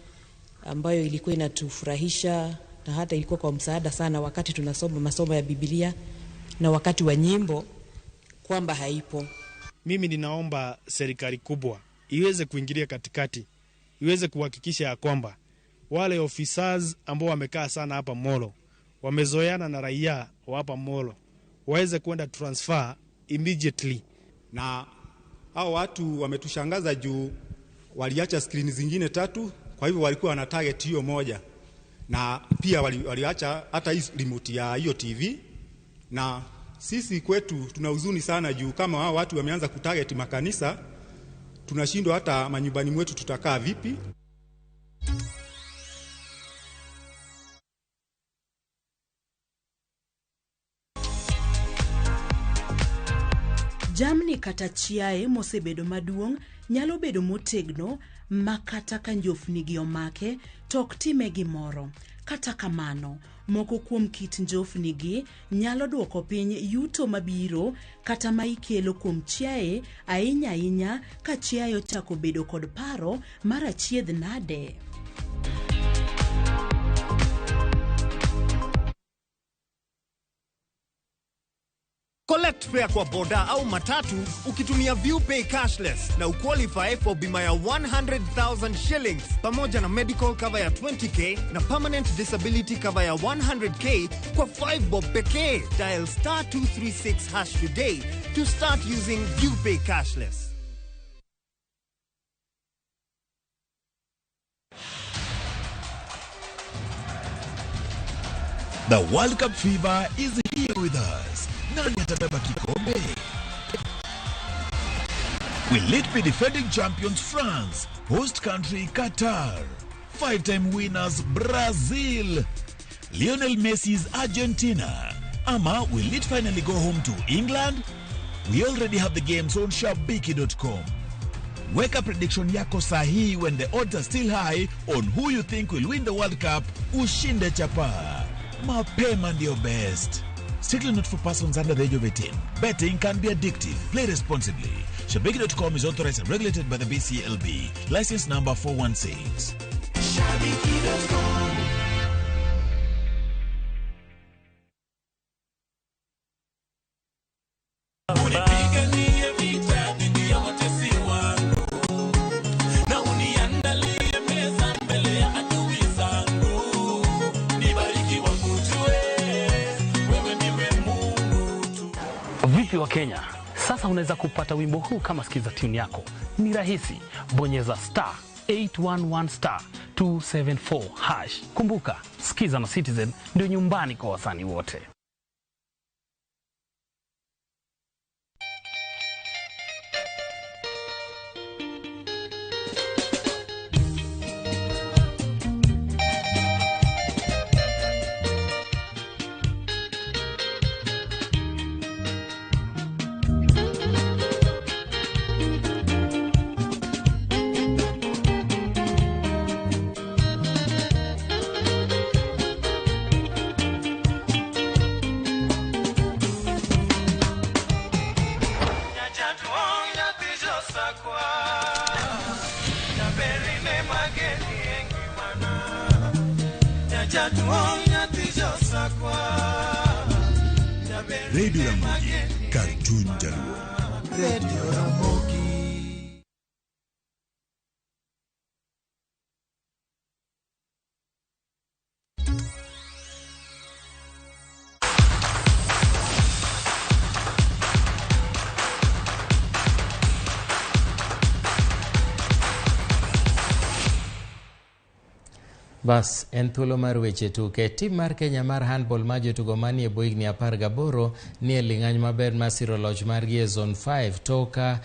Speaker 29: ambayo ilikuwa inatufurahisha na hata ilikuwa kwa msaada sana wakati tunasoma masomo ya Biblia na wakati wa nyimbo, kwamba haipo.
Speaker 30: Mimi ninaomba serikali kubwa iweze kuingilia katikati, iweze kuhakikisha ya kwamba wale officers ambao wamekaa sana hapa Molo wamezoeana na raia wa hapa Molo waweze kwenda transfer immediately.
Speaker 10: Na hao watu wametushangaza juu waliacha screen zingine 3, kwa hivyo walikuwa wana target hiyo moja, na pia waliacha hata hii remote ya hiyo TV. Na sisi kwetu tuna huzuni sana juu kama hao watu wameanza kutarget makanisa, tunashindwa hata manyumbani mwetu tutakaa vipi.
Speaker 12: Jamni kata chiae mosebedo maduong' nyalo bedo motegno makata ka njofnigi omake tok time gimoro. Kata kamano, moko kuom kit njofnigi nyalo duoko piny yuto mabiro kata ma ikelo kuom chiae, ahinya ahinya ka chiae ochako bedo kod paro mar achiedh nade.
Speaker 14: Collect fare kwa boda au matatu ukitumia ViewPay cashless na uqualify for bima ya 100,000 shillings pamoja na medical cover ya 20k na permanent disability cover ya 100k kwa 5 bob pekee. Dial *236# today to start using ViewPay cashless.
Speaker 15: The World Cup fever is here with us. Nani atabeba kikombe? Will it be defending champions France, host country Qatar, 5-time winners Brazil, Lionel Messi's Argentina, ama will it finally go home to England? We already have the games on shabiki.com. Weka prediction yako sahi when the odds are still high on who you think will win the World Cup. Ushinde chapa. Mapema ndio best. Strictly not for persons under the age of 18. Betting can be addictive. Play responsibly. Shabiki.com is authorized and regulated by the BCLB. License number 416. Shabiki.com.
Speaker 16: Vipi wa Kenya? Sasa unaweza kupata wimbo huu kama sikiza tune yako. Ni rahisi. Bonyeza *811 *274#. Kumbuka, Skiza na Citizen ndio nyumbani kwa wasanii wote. Radio Ramogi, Cartoon Jaluo. Radio Ramogi.
Speaker 1: Bas, en thuolo mar weche tuke. Tim mar Kenya mar handball ma jotugo manie Boigni 18 ni e ling'any maber masiro loch margi e zone 5 toka